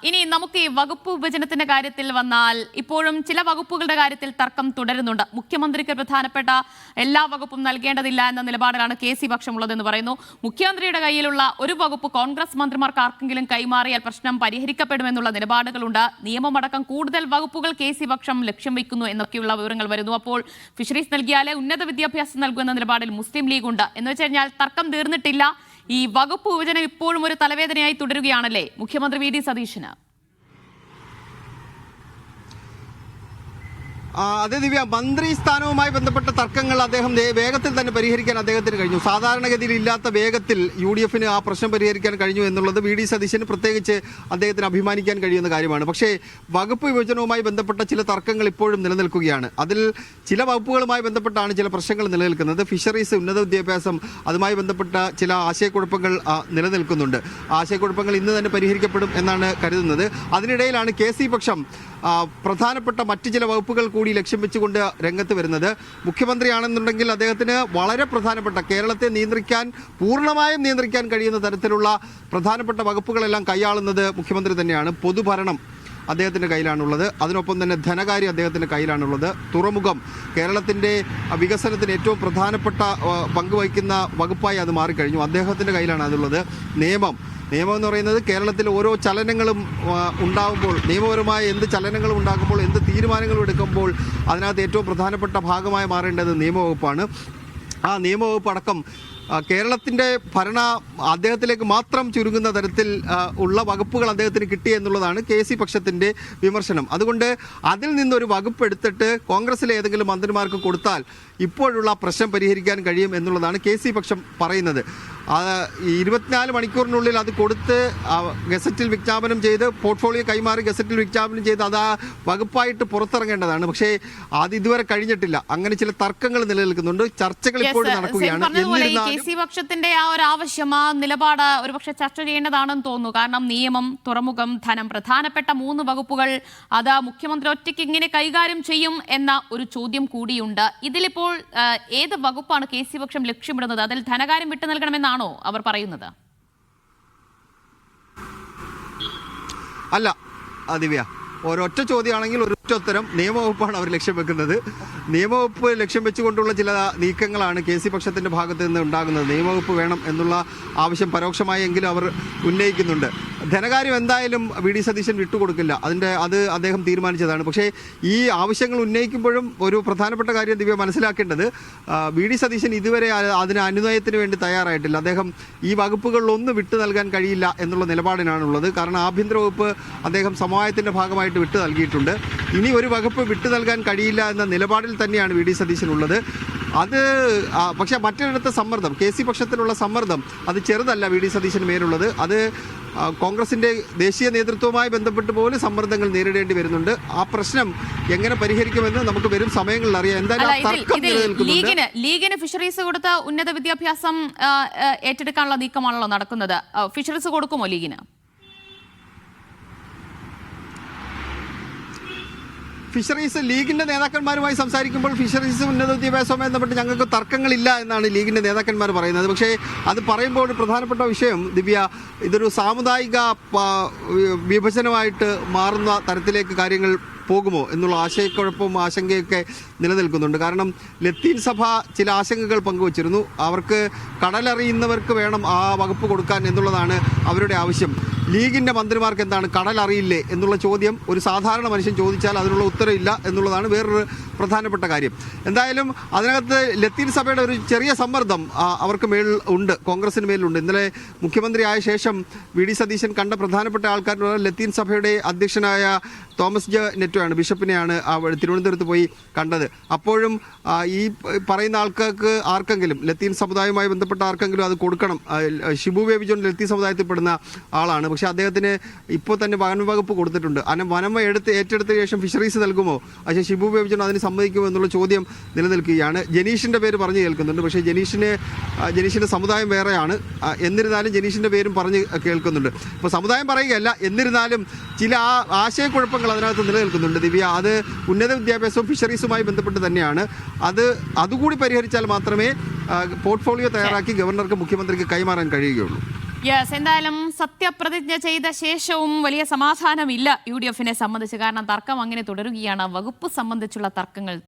ഇനി നമുക്ക് ഈ വകുപ്പ് വിഭജനത്തിന്റെ കാര്യത്തിൽ വന്നാൽ ഇപ്പോഴും ചില വകുപ്പുകളുടെ കാര്യത്തിൽ തർക്കം തുടരുന്നുണ്ട്. മുഖ്യമന്ത്രിക്ക് പ്രധാനപ്പെട്ട എല്ലാ വകുപ്പും നൽകേണ്ടതില്ല എന്ന നിലപാടിലാണ് കെ.സി. പക്ഷമുള്ളതെന്ന് പറയുന്നു. മുഖ്യമന്ത്രിയുടെ കയ്യിലുള്ള ഒരു വകുപ്പ് കോൺഗ്രസ് മന്ത്രിമാർക്ക് ആർക്കെങ്കിലും കൈമാറിയാൽ പ്രശ്നം പരിഹരിക്കപ്പെടുമെന്നുള്ള നിലപാടുകളുണ്ട്. നിയമമടക്കം കൂടുതൽ വകുപ്പുകൾ കെ.സി. പക്ഷം ലക്ഷ്യം വയ്ക്കുന്നു എന്നൊക്കെയുള്ള വിവരങ്ങൾ വരുന്നു. അപ്പോൾ ഫിഷറീസ് നൽകിയാലേ ഉന്നത വിദ്യാഭ്യാസം നൽകുമെന്ന നിലപാടിൽ മുസ്ലിം ലീഗ് ഉണ്ട്. എന്ന് വെച്ച് കഴിഞ്ഞാൽ തർക്കം തീർന്നിട്ടില്ല. ഈ വകുപ്പ് വിഭജനം ഇപ്പോഴും ഒരു തലവേദനയായി തുടരുകയാണല്ലേ മുഖ്യമന്ത്രി വി.ഡി. സതീശന്? അതെ ദിവ്യ, മന്ത്രി സ്ഥാനവുമായി ബന്ധപ്പെട്ട തർക്കങ്ങൾ അദ്ദേഹം വേഗത്തിൽ തന്നെ പരിഹരിക്കാൻ അദ്ദേഹത്തിന് കഴിഞ്ഞു. സാധാരണഗതിയിൽ ഇല്ലാത്ത വേഗത്തിൽ UDF ആ പ്രശ്നം പരിഹരിക്കാൻ കഴിഞ്ഞു എന്നുള്ളത് വി.ഡി. സതീശന് പ്രത്യേകിച്ച് അദ്ദേഹത്തിന് അഭിമാനിക്കാൻ കഴിയുന്ന കാര്യമാണ്. പക്ഷേ വകുപ്പ് വിഭജനവുമായി ബന്ധപ്പെട്ട ചില തർക്കങ്ങൾ ഇപ്പോഴും നിലനിൽക്കുകയാണ്. അതിൽ ചില വകുപ്പുകളുമായി ബന്ധപ്പെട്ടാണ് ചില പ്രശ്നങ്ങൾ നിലനിൽക്കുന്നത്. ഫിഷറീസ്, ഉന്നത വിദ്യാഭ്യാസം, അതുമായി ബന്ധപ്പെട്ട ചില ആശയക്കുഴപ്പങ്ങൾ നിലനിൽക്കുന്നുണ്ട്. ആശയക്കുഴപ്പങ്ങൾ ഇന്ന് തന്നെ പരിഹരിക്കപ്പെടും എന്നാണ് കരുതുന്നത്. അതിനിടയിലാണ് കെ.സി. പക്ഷം പ്രധാനപ്പെട്ട മറ്റു ചില വകുപ്പുകൾ കൂടി ലക്ഷ്യം വെച്ചുകൊണ്ട് രംഗത്ത് വരുന്നത്. മുഖ്യമന്ത്രിയാണെന്നുണ്ടെങ്കിൽ അദ്ദേഹത്തിന് വളരെ പ്രധാനപ്പെട്ട, കേരളത്തെ പൂർണ്ണമായും നിയന്ത്രിക്കാൻ കഴിയുന്ന തരത്തിലുള്ള പ്രധാനപ്പെട്ട വകുപ്പുകളെല്ലാം കൈയാളുന്നത് മുഖ്യമന്ത്രി തന്നെയാണ്. പൊതുഭരണം അദ്ദേഹത്തിൻ്റെ കയ്യിലാണുള്ളത്. അതിനൊപ്പം തന്നെ ധനകാര്യം അദ്ദേഹത്തിൻ്റെ കയ്യിലാണുള്ളത്. തുറമുഖം കേരളത്തിൻ്റെ വികസനത്തിന് ഏറ്റവും പ്രധാനപ്പെട്ട പങ്കുവഹിക്കുന്ന വകുപ്പായി അത് മാറിക്കഴിഞ്ഞു. അദ്ദേഹത്തിൻ്റെ കയ്യിലാണ് അതുള്ളത്. നിയമം എന്ന് പറയുന്നത് കേരളത്തിൽ ഓരോ ചലനങ്ങളും ഉണ്ടാകുമ്പോൾ, നിയമപരമായ എന്ത് ചലനങ്ങളും ഉണ്ടാകുമ്പോൾ, എന്ത് തീരുമാനങ്ങളും എടുക്കുമ്പോൾ അതിനകത്ത് ഏറ്റവും പ്രധാനപ്പെട്ട ഭാഗമായി മാറേണ്ടത് നിയമവകുപ്പാണ്. ആ നിയമവകുപ്പ് അടക്കം കേരളത്തിൻ്റെ അദ്ദേഹത്തിലേക്ക് മാത്രം ചുരുങ്ങുന്ന തരത്തിൽ ഉള്ള വകുപ്പുകൾ അദ്ദേഹത്തിന് കിട്ടി എന്നുള്ളതാണ് കെ.സി. പക്ഷത്തിൻ്റെ വിമർശനം. അതുകൊണ്ട് അതിൽ നിന്നൊരു വകുപ്പ് എടുത്തിട്ട് കോൺഗ്രസിലെ ഏതെങ്കിലും മന്ത്രിമാർക്ക് കൊടുത്താൽ ഇപ്പോഴുള്ള പ്രശ്നം പരിഹരിക്കാൻ കഴിയും എന്നുള്ളതാണ് കെ.സി. പക്ഷം പറയുന്നത്. 24 മണിക്കൂറിനുള്ളിൽ അത് കൊടുത്ത് ഗസറ്റിൽ വിജ്ഞാപനം ചെയ്ത്, പോർട്ട്ഫോളിയോ കൈമാറി ഗസറ്റിൽ വിജ്ഞാപനം ചെയ്ത് അത് ആ വകുപ്പായിട്ട് പുറത്തിറങ്ങേണ്ടതാണ്. പക്ഷേ അത് ഇതുവരെ കഴിഞ്ഞിട്ടില്ല. അങ്ങനെ ചില തർക്കങ്ങൾ നിലനിൽക്കുന്നുണ്ട്. ചർച്ചകൾ ഇപ്പോഴും നടക്കുകയാണ്. കെ.സി. പക്ഷത്തിന്റെ ആ ഒരു ആവശ്യം, ആ നിലപാട് ഒരുപക്ഷെ ചർച്ച ചെയ്യേണ്ടതാണെന്ന് തോന്നുന്നു. കാരണം നിയമം, തുറമുഖം, ധനം, പ്രധാനപ്പെട്ട 3 വകുപ്പുകൾ അത് മുഖ്യമന്ത്രി ഒറ്റയ്ക്ക് ഇങ്ങനെ കൈകാര്യം ചെയ്യും എന്ന ഒരു ചോദ്യം കൂടിയുണ്ട്. ഇതിലിപ്പോൾ ഏത് വകുപ്പാണ് കെ.സി. പക്ഷം ലക്ഷ്യമിടുന്നത്? അതിൽ ധനകാര്യം വിട്ടു നൽകണമെന്നാണോ അവർ പറയുന്നത്? അല്ല ദിവ്യ, ഒരൊറ്റ ചോദ്യമാണെങ്കിൽ ഒരൊറ്റ ഉത്തരം. നിയമവകുപ്പാണ് അവർ ലക്ഷ്യം വെക്കുന്നത്. നിയമവകുപ്പ് ലക്ഷ്യം വെച്ചുകൊണ്ടുള്ള ചില നീക്കങ്ങളാണ് കെ.സി. പക്ഷത്തിൻ്റെ ഭാഗത്ത് നിന്ന് ഉണ്ടാകുന്നത്. നിയമവകുപ്പ് വേണം എന്നുള്ള ആവശ്യം പരോക്ഷമായെങ്കിലും അവർ ഉന്നയിക്കുന്നുണ്ട്. ധനകാര്യം എന്തായാലും വി.ഡി. സതീശൻ വിട്ടുകൊടുക്കില്ല. അത് അദ്ദേഹം തീരുമാനിച്ചതാണ്. പക്ഷേ ഈ ആവശ്യങ്ങൾ ഉന്നയിക്കുമ്പോഴും ഒരു പ്രധാനപ്പെട്ട കാര്യം ദിവ്യ മനസ്സിലാക്കേണ്ടത്, വി.ഡി. സതീശൻ ഇതുവരെ അതിന് അനുനയത്തിന് വേണ്ടി തയ്യാറായിട്ടില്ല. അദ്ദേഹം ഈ വകുപ്പുകളിലൊന്നും വിട്ടു നൽകാൻ കഴിയില്ല എന്നുള്ള നിലപാടിനാണുള്ളത്. കാരണം ആഭ്യന്തര വകുപ്പ് അദ്ദേഹം സമവായത്തിൻ്റെ ഭാഗമായിട്ട് വിട്ടു നൽകിയിട്ടുണ്ട്. ഇനി ഒരു വകുപ്പ് വിട്ടു നൽകാൻ കഴിയില്ല എന്ന നിലപാടിൽ തന്നെയാണ് വി.ഡി. സതീശനുള്ളത്. അത് പക്ഷേ മറ്റൊരിടത്ത് സമ്മർദ്ദം, കെ.സി. പക്ഷത്തിലുള്ള സമ്മർദ്ദം അത് ചെറുതല്ല വി.ഡി. സതീശന് മേലുള്ളത്. അത് കോൺഗ്രസിൻ്റെ ദേശീയ നേതൃത്വവുമായി ബന്ധപ്പെട്ട് പോലും സമ്മർദ്ദങ്ങൾ നേരിടേണ്ടി വരുന്നുണ്ട്. ആ പ്രശ്നം എങ്ങനെ പരിഹരിക്കുമെന്ന് നമുക്ക് വരും സമയങ്ങളിൽ അറിയാം. എന്തായാലും ലീഗിന് ഫിഷറീസ് കൊടുത്ത ഉന്നത വിദ്യാഭ്യാസം ഏറ്റെടുക്കാനുള്ള നീക്കമാണല്ലോ നടക്കുന്നത്. ഫിഷറീസ് കൊടുക്കുമോ ലീഗിന്? ഫിഷറീസ് ലീഗിൻ്റെ നേതാക്കന്മാരുമായി സംസാരിക്കുമ്പോൾ ഫിഷറീസ് ഉന്നത വിദ്യാഭ്യാസവുമായി ബന്ധപ്പെട്ട് ഞങ്ങൾക്ക് തർക്കങ്ങളില്ല എന്നാണ് ലീഗിൻ്റെ നേതാക്കന്മാർ പറയുന്നത്. പക്ഷേ അത് പറയുമ്പോൾ ഒരു പ്രധാനപ്പെട്ട വിഷയം ദിവ്യ, ഇതൊരു സാമുദായിക വിഭജനമായിട്ട് മാറുന്ന തരത്തിലേക്ക് കാര്യങ്ങൾ പോകുമോ എന്നുള്ള ആശയക്കുഴപ്പവും ആശങ്കയൊക്കെ നിലനിൽക്കുന്നുണ്ട്. കാരണം ലത്തീൻ സഭ ചില ആശങ്കകൾ പങ്കുവച്ചിരുന്നു. അവർക്ക് കടലറിയുന്നവർക്ക് വേണം ആ വകുപ്പ് കൊടുക്കാൻ എന്നുള്ളതാണ് അവരുടെ ആവശ്യം. ലീഗിൻ്റെ മന്ത്രിമാർക്ക് എന്താണ് കടലറിയില്ലേ എന്നുള്ള ചോദ്യം ഒരു സാധാരണ മനുഷ്യൻ ചോദിച്ചാൽ അതിനുള്ള ഉത്തരവില്ല എന്നുള്ളതാണ് വേറൊരു പ്രധാനപ്പെട്ട കാര്യം. എന്തായാലും അതിനകത്ത് ലത്തീൻ സഭയുടെ ഒരു ചെറിയ സമ്മർദ്ദം അവർക്ക് മേൽ ഉണ്ട്, കോൺഗ്രസിന് മേലുണ്ട്. ഇന്നലെ മുഖ്യമന്ത്രി ആയ ശേഷം വി.ഡി. സതീശൻ കണ്ട പ്രധാനപ്പെട്ട ആൾക്കാരുടെ ലത്തീൻ സഭയുടെ അധ്യക്ഷനായ തോമസ് ജെ നെറ്റോയാണ്, ബിഷപ്പിനെയാണ് തിരുവനന്തപുരത്ത് പോയി കണ്ടത്. അപ്പോഴും ഈ പറയുന്ന ആൾക്കാർക്ക് ആർക്കെങ്കിലും, ലത്തീൻ സമുദായവുമായി ബന്ധപ്പെട്ട ആർക്കെങ്കിലും അത് കൊടുക്കണം. ഷിബു ബേബി ജോൺ ലത്തീൻ സമുദായത്തിൽപ്പെടുന്ന ആളാണ്. പക്ഷേ അദ്ദേഹത്തിന് ഇപ്പോൾ തന്നെ വനം വകുപ്പ് കൊടുത്തിട്ടുണ്ട്. വനം ഏറ്റെടുത്ത ശേഷം ഫിഷറീസ് നൽകുമോ? പക്ഷേ ഷിബു ബേബി ജോൺ അതിന് സമ്മതിക്കുമോ എന്നുള്ള ചോദ്യം നിലനിൽക്കുകയാണ്. ജനീഷിൻ്റെ പേര് പറഞ്ഞു കേൾക്കുന്നുണ്ട്. പക്ഷേ ജനീഷിൻ്റെ സമുദായം വേറെയാണ്. എന്നിരുന്നാലും ജനീഷിൻ്റെ പേരും പറഞ്ഞ് കേൾക്കുന്നുണ്ട്. ഇപ്പോൾ സമുദായം പറയുകയല്ല, എന്നിരുന്നാലും ചില ആശയക്കുഴപ്പങ്ങൾ അതിനകത്ത് നിലനിൽക്കുന്നുണ്ട് ദിവ്യ. അത് ഉന്നത വിദ്യാഭ്യാസവും ഫിഷറീസുമായി ബന്ധപ്പെട്ട് തന്നെയാണ്. അതുകൂടി പരിഹരിച്ചാൽ മാത്രമേ പോർട്ട്ഫോളിയോ തയ്യാറാക്കി ഗവർണർക്ക്, മുഖ്യമന്ത്രിക്ക് കൈമാറാൻ കഴിയുകയുള്ളൂ. യെസ്, എന്തായാലും സത്യപ്രതിജ്ഞ ചെയ്ത ശേഷവും വലിയ സമാധാനമില്ല UDF-നെ സംബന്ധിച്ച്. കാരണം തർക്കം അങ്ങനെ തുടരുകയാണ്. വകുപ്പ് സംബന്ധിച്ചുള്ള തർക്കങ്ങൾ